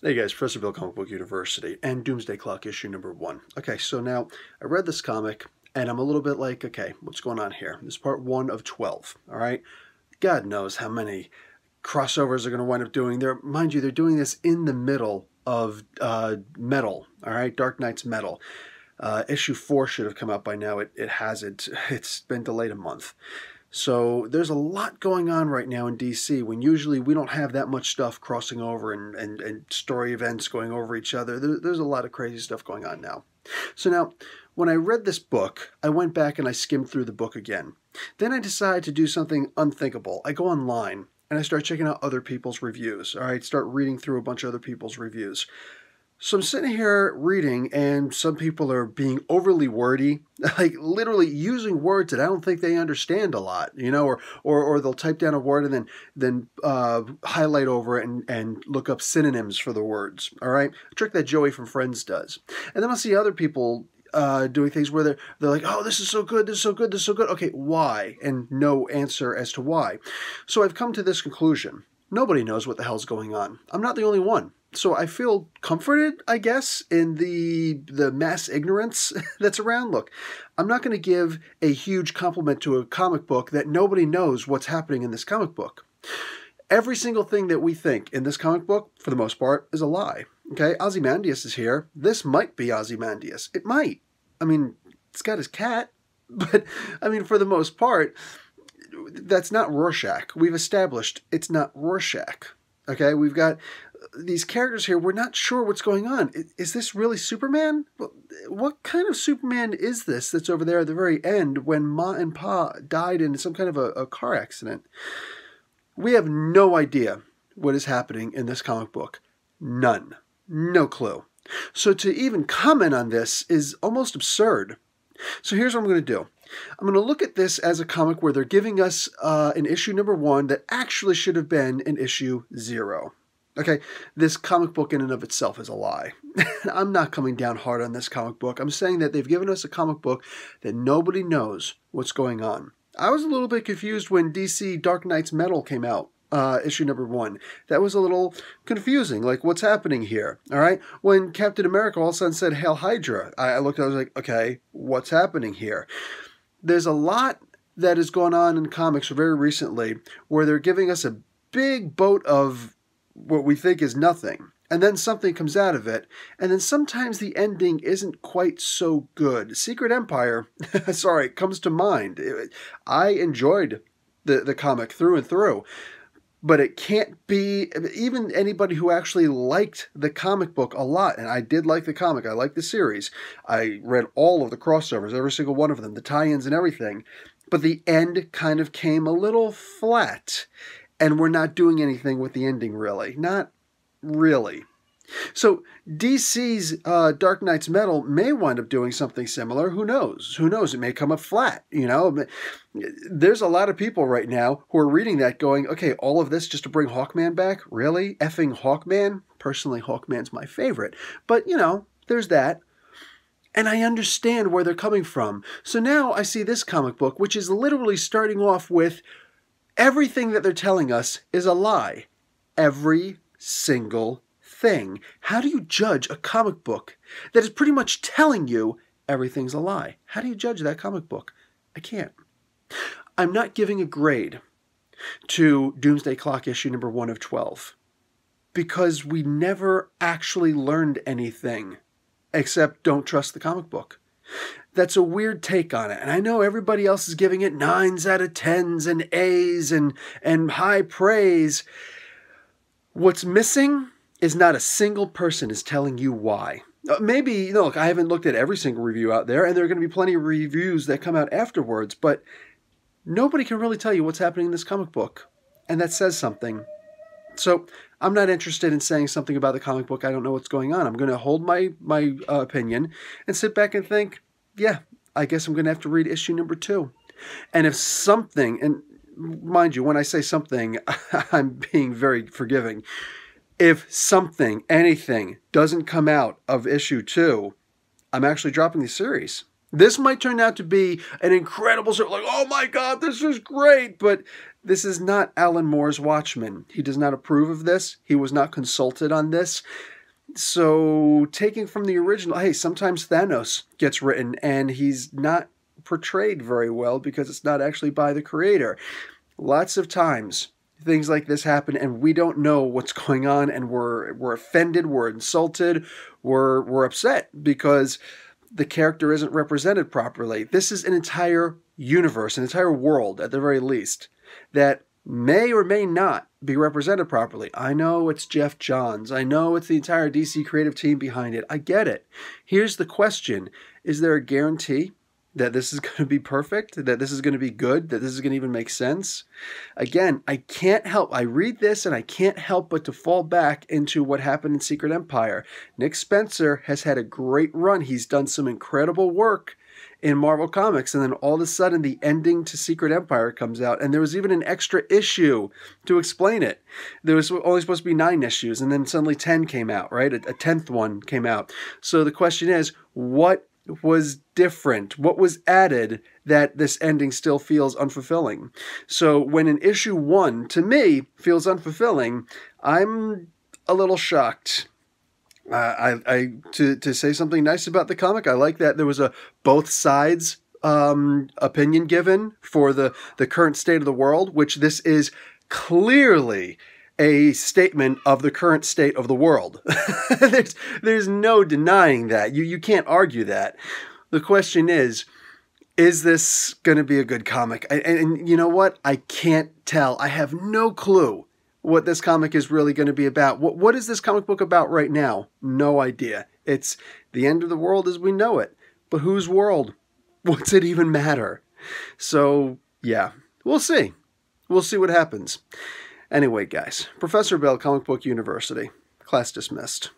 Hey guys, Professor Bill, Comic Book University, and Doomsday Clock issue number 1. Okay, so now I read this comic, and I'm a little bit like, okay, what's going on here? This is part 1 of 12, all right? God knows how many crossovers they're going to wind up doing. Mind you, they're doing this in the middle of Metal, all right? Dark Knight's Metal. Issue 4 should have come out by now. It hasn't. It's been delayed a month. So there's a lot going on right now in DC when usually we don't have that much stuff crossing over and story events going over each other. There's a lot of crazy stuff going on now. So now, when I read this book, I went back and I skimmed through the book again. Then I decided to do something unthinkable. I go online and I start checking out other people's reviews. All right, start reading through a bunch of other people's reviews. So I'm sitting here reading, and some people are being overly wordy, like literally using words that I don't think they understand a lot, you know, or they'll type down a word and then highlight over it and look up synonyms for the words, all right? A trick that Joey from Friends does. And then I'll see other people doing things where they're like, oh, this is so good, this is so good, this is so good. Okay, why? And no answer as to why. So I've come to this conclusion. Nobody knows what the hell's going on. I'm not the only one. So I feel comforted, I guess, in the mass ignorance that's around. Look, I'm not going to give a huge compliment to a comic book that nobody knows what's happening in this comic book. Every single thing that we think in this comic book, for the most part, is a lie. Okay, Ozymandias is here. This might be Ozymandias. It might. I mean, it's got his cat. But, I mean, for the most part, that's not Rorschach. We've established it's not Rorschach. Okay, we've got these characters here. We're not sure what's going on. Is this really Superman? What kind of Superman is this that's over there at the very end when Ma and Pa died in some kind of a car accident? We have no idea what is happening in this comic book. None. No clue. So to even comment on this is almost absurd. So here's what I'm going to do. I'm going to look at this as a comic where they're giving us an issue number 1 that actually should have been an issue 0. Okay, this comic book in and of itself is a lie. I'm not coming down hard on this comic book. I'm saying that they've given us a comic book that nobody knows what's going on. I was a little bit confused when DC Dark Knight's Metal came out, issue number 1. That was a little confusing, like what's happening here, all right? When Captain America all of a sudden said, Hail Hydra, I looked, I was like, okay, what's happening here? There's a lot that has gone on in comics very recently where they're giving us a big boat of what we think is nothing, and then something comes out of it, and then sometimes the ending isn't quite so good. Secret Empire, sorry, comes to mind. I enjoyed the comic through and through, but it can't be, even anybody who actually liked the comic book a lot, and I did like the comic, I liked the series, I read all of the crossovers, every single one of them, the tie-ins and everything, but the end kind of came a little flat, and we're not doing anything with the ending, really. Not really. So DC's Dark Knight's Metal may wind up doing something similar. Who knows? Who knows? It may come up flat, you know? There's a lot of people right now who are reading that going, okay, all of this just to bring Hawkman back? Really? Effing Hawkman? Personally, Hawkman's my favorite. But, you know, there's that. And I understand where they're coming from. So now I see this comic book, which is literally starting off with everything that they're telling us is a lie. Every single thing. How do you judge a comic book that is pretty much telling you everything's a lie? How do you judge that comic book? I can't. I'm not giving a grade to Doomsday Clock issue number 1 of 12 because we never actually learned anything except don't trust the comic book. That's a weird take on it. And I know everybody else is giving it 9s out of 10s and A's and high praise. What's missing is not a single person is telling you why. Maybe, you know, look, I haven't looked at every single review out there, and there are going to be plenty of reviews that come out afterwards, but nobody can really tell you what's happening in this comic book. And that says something. So I'm not interested in saying something about the comic book. I don't know what's going on. I'm going to hold my opinion and sit back and think, yeah, I guess I'm going to have to read issue number 2. And if something, and mind you, when I say something, I'm being very forgiving. If something, anything, doesn't come out of issue 2, I'm actually dropping the series. This might turn out to be an incredible, like, oh my God, this is great, but This is not Alan Moore's Watchmen. He does not approve of this. He was not consulted on this. So taking from the original, hey, sometimes Thanos gets written and he's not portrayed very well because it's not actually by the creator. Lots of times things like this happen and we don't know what's going on, and we're offended, we're insulted, we're upset because the character isn't represented properly. This is an entire universe, an entire world at the very least, that may or may not be represented properly. I know it's Jeff Johns. I know it's the entire DC creative team behind it. I get it. Here's the question. Is there a guarantee that this is going to be perfect, that this is going to be good, that this is going to even make sense? Again, I can't help. I read this and I can't help but to fall back into what happened in Secret Empire. Nick Spencer has had a great run. He's done some incredible work in Marvel Comics, and then all of a sudden the ending to Secret Empire comes out, and there was even an extra issue to explain it. There was only supposed to be 9 issues, and then suddenly 10 came out, right? A 10th one came out. So the question is, what was different? What was added that this ending still feels unfulfilling? So when an issue 1, to me, feels unfulfilling, I'm a little shocked. To say something nice about the comic, I like that there was a both sides opinion given for the current state of the world, which this is clearly a statement of the current state of the world. there's no denying that. You can't argue that. The question is this going to be a good comic? And you know what? I can't tell. I have no clue what this comic is really going to be about. What is this comic book about right now? No idea. It's the end of the world as we know it. But whose world? What's it even matter? So, yeah, we'll see. We'll see what happens. Anyway, guys, Professor Bell, Comic Book University. Class dismissed.